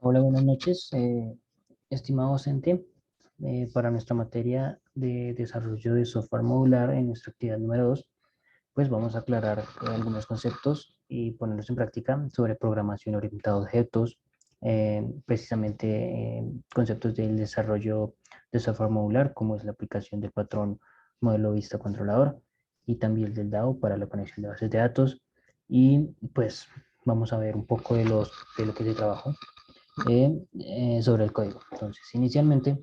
Hola, buenas noches, estimado docente. Para nuestra materia de desarrollo de software modular en nuestra actividad número 2, pues vamos a aclarar algunos conceptos y ponerlos en práctica sobre programación orientada a objetos, precisamente conceptos del desarrollo de software modular, como es la aplicación del patrón modelo vista controlador y también del DAO para la conexión de bases de datos. Y pues vamos a ver un poco de lo que se trabajó sobre el código. Entonces, inicialmente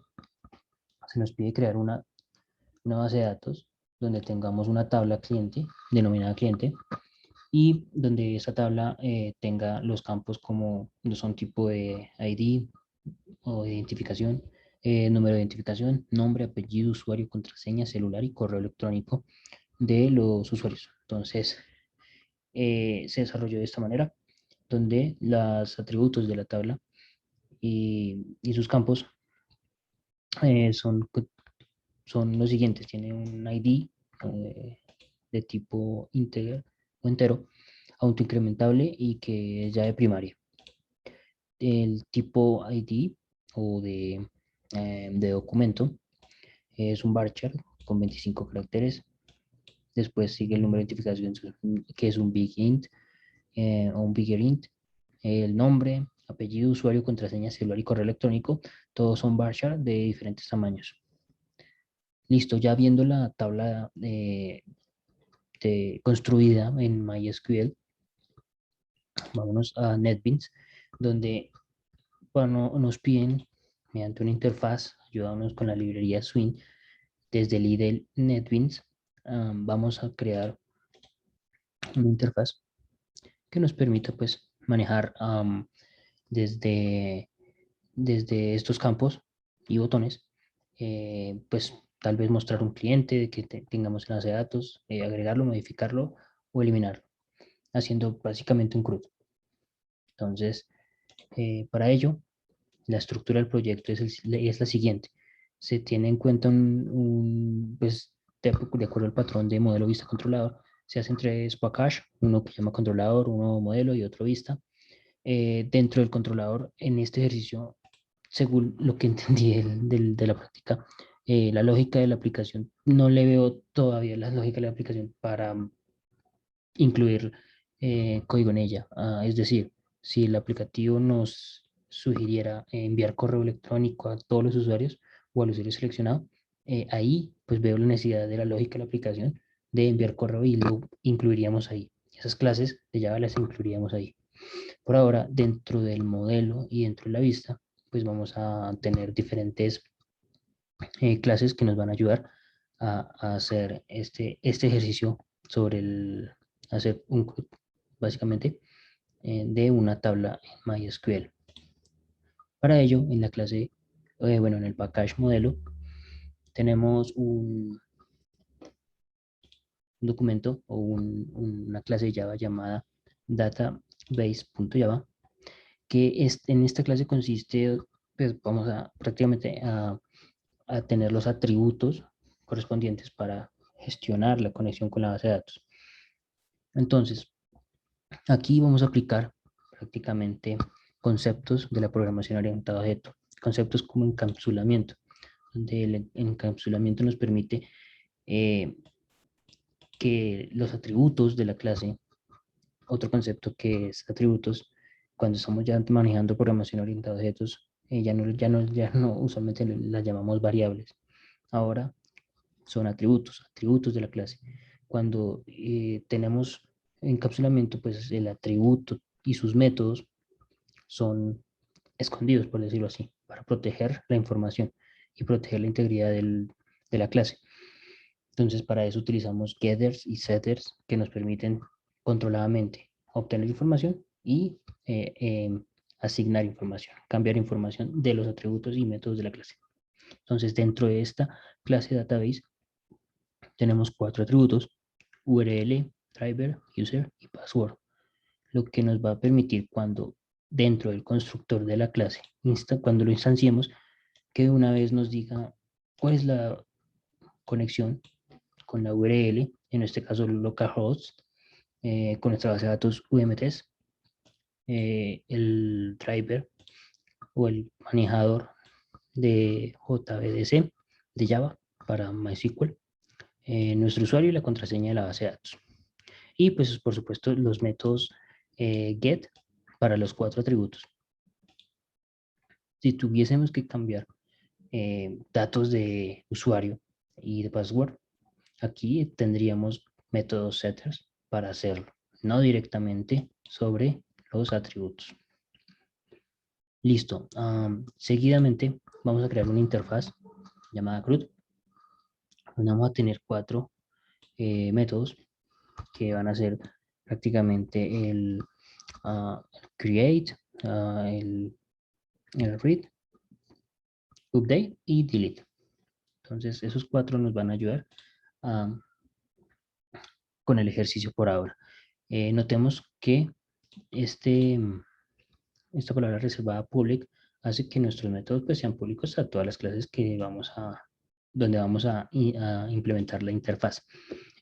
se nos pide crear una base de datos donde tengamos una tabla cliente, denominada cliente, y donde esa tabla tenga los campos como no son tipo de ID o de identificación, número de identificación, nombre, apellido, usuario, contraseña, celular y correo electrónico de los usuarios. Entonces, se desarrolló de esta manera, donde los atributos de la tabla y sus campos eh, son, son los siguientes. Tiene un ID de tipo integer o entero, autoincrementable y que es llave primaria. El tipo ID o de documento es un varchar con 25 caracteres. Después sigue el número de identificación, que es un big int o un bigger int. El nombre, apellido, usuario, contraseña, celular y correo electrónico, todos son varchar de diferentes tamaños. Listo, ya viendo la tabla construida en MySQL, vámonos a NetBeans, donde bueno, nos piden mediante una interfaz, ayudándonos con la librería Swing, desde el IDE NetBeans, vamos a crear una interfaz que nos permita pues manejar desde, desde estos campos y botones, pues tal vez mostrar un cliente de que tengamos en base de datos, agregarlo, modificarlo o eliminarlo, haciendo básicamente un CRUD. Entonces, para ello, la estructura del proyecto es la siguiente. Se tiene en cuenta pues, de acuerdo al patrón de modelo vista controlador, se hacen tres package, uno que se llama controlador, uno modelo y otro vista. Dentro del controlador, en este ejercicio, según lo que entendí de la práctica, la lógica de la aplicación, no le veo todavía la lógica de la aplicación para incluir código en ella. Es decir, si el aplicativo nos sugiriera enviar correo electrónico a todos los usuarios o al usuario seleccionado, ahí pues veo la necesidad de la lógica de la aplicación de enviar correo y lo incluiríamos ahí. Esas clases de Java las incluiríamos ahí. Por ahora, dentro del modelo y dentro de la vista, pues vamos a tener diferentes clases que nos van a ayudar a hacer este ejercicio sobre hacer un CRUD, básicamente, de una tabla en MySQL. Para ello, en la clase, bueno, en el package modelo, tenemos un documento o una clase de Java llamada database.java, que en esta clase consiste, pues vamos a prácticamente a tener los atributos correspondientes para gestionar la conexión con la base de datos. Entonces, aquí vamos a aplicar prácticamente conceptos de la programación orientada a objeto, conceptos como encapsulamiento, donde el encapsulamiento nos permite eh, que los atributos de la clase, otro concepto que es atributos, cuando estamos ya manejando programación orientada a objetos, ya no usualmente las llamamos variables. Ahora son atributos de la clase. Cuando tenemos encapsulamiento, pues el atributo y sus métodos son escondidos, por decirlo así, para proteger la información y proteger la integridad de la clase. Entonces, para eso utilizamos getters y setters que nos permiten controladamente obtener información y asignar información, cambiar información de los atributos y métodos de la clase. Entonces, dentro de esta clase database tenemos cuatro atributos: URL, driver, user y password, lo que nos va a permitir cuando dentro del constructor de la clase, cuando lo instanciemos, que una vez nos diga cuál es la conexión con la URL, en este caso localhost, con nuestra base de datos UMTS, el driver o el manejador de JVDC de Java para MySQL, nuestro usuario y la contraseña de la base de datos. Y pues por supuesto los métodos get para los 4 atributos. Si tuviésemos que cambiar datos de usuario y de password, aquí tendríamos métodos setters para hacerlo, no directamente sobre los atributos. Listo. Seguidamente vamos a crear una interfaz llamada CRUD, donde vamos a tener 4 métodos que van a ser prácticamente el create, el read, update y delete. Entonces esos 4 nos van a ayudar con el ejercicio por ahora. Notemos que esta palabra reservada public hace que nuestros métodos pues, sean públicos a todas las clases que donde vamos a implementar la interfaz.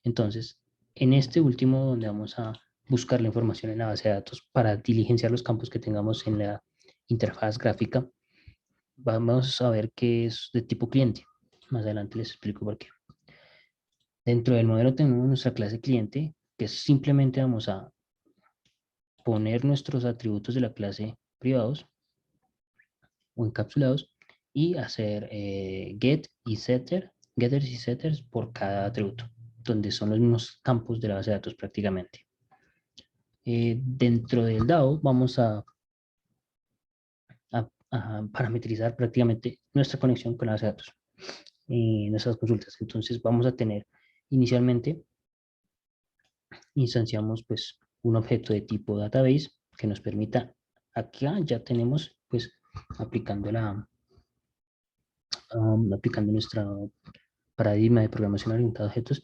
Entonces, en este último, donde vamos a buscar la información en la base de datos para diligenciar los campos que tengamos en la interfaz gráfica, vamos a ver que es de tipo cliente. Más adelante les explico por qué. Dentro del modelo tenemos nuestra clase cliente, que simplemente vamos a poner nuestros atributos de la clase privados o encapsulados y hacer get y setter, getters y setters por cada atributo, donde son los mismos campos de la base de datos prácticamente. Dentro del DAO vamos a parametrizar prácticamente nuestra conexión con la base de datos y nuestras consultas. Entonces vamos a tener inicialmente, instanciamos pues un objeto de tipo database que nos permita, acá ya tenemos pues aplicando aplicando nuestro paradigma de programación orientada a objetos,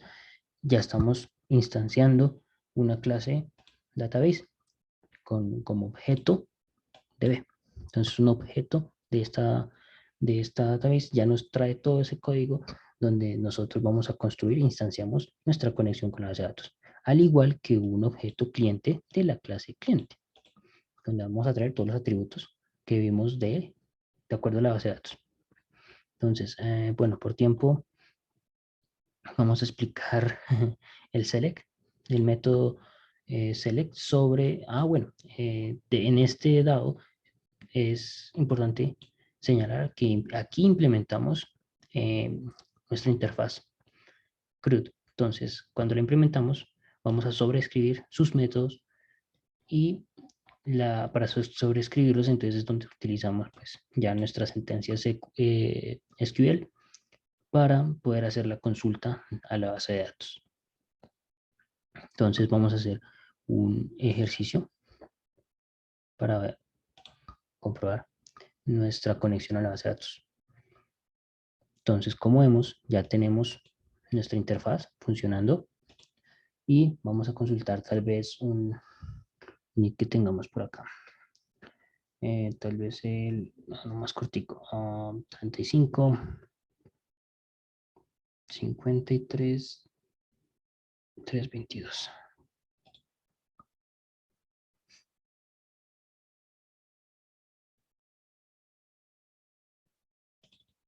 ya estamos instanciando una clase database como objeto DB. Entonces un objeto de esta database ya nos trae todo ese código donde nosotros vamos a construir e instanciamos nuestra conexión con la base de datos. Al igual que un objeto cliente de la clase cliente, donde vamos a traer todos los atributos que vimos de acuerdo a la base de datos. Entonces, bueno, por tiempo vamos a explicar el select, el método select sobre, en este dado es importante señalar que aquí implementamos nuestra interfaz CRUD. Entonces, cuando la implementamos, vamos a sobreescribir sus métodos y para sobreescribirlos, entonces es donde utilizamos pues, ya nuestras sentencias SQL para poder hacer la consulta a la base de datos. Entonces vamos a hacer un ejercicio para comprobar nuestra conexión a la base de datos. Entonces, como vemos, ya tenemos nuestra interfaz funcionando y vamos a consultar tal vez un nick que tengamos por acá. Tal vez el más cortico, 35, 53, 322.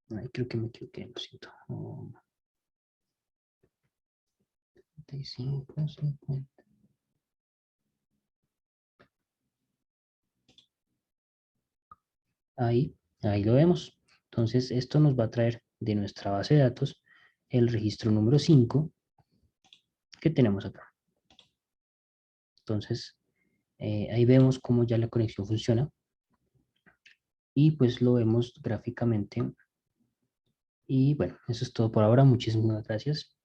Ay, creo que me equivoqué, lo siento. 35, 50. Ahí lo vemos. Entonces, esto nos va a traer de nuestra base de datos el registro número 5 que tenemos acá. Entonces, ahí vemos cómo ya la conexión funciona. Y pues lo vemos gráficamente. Y bueno, eso es todo por ahora. Muchísimas gracias.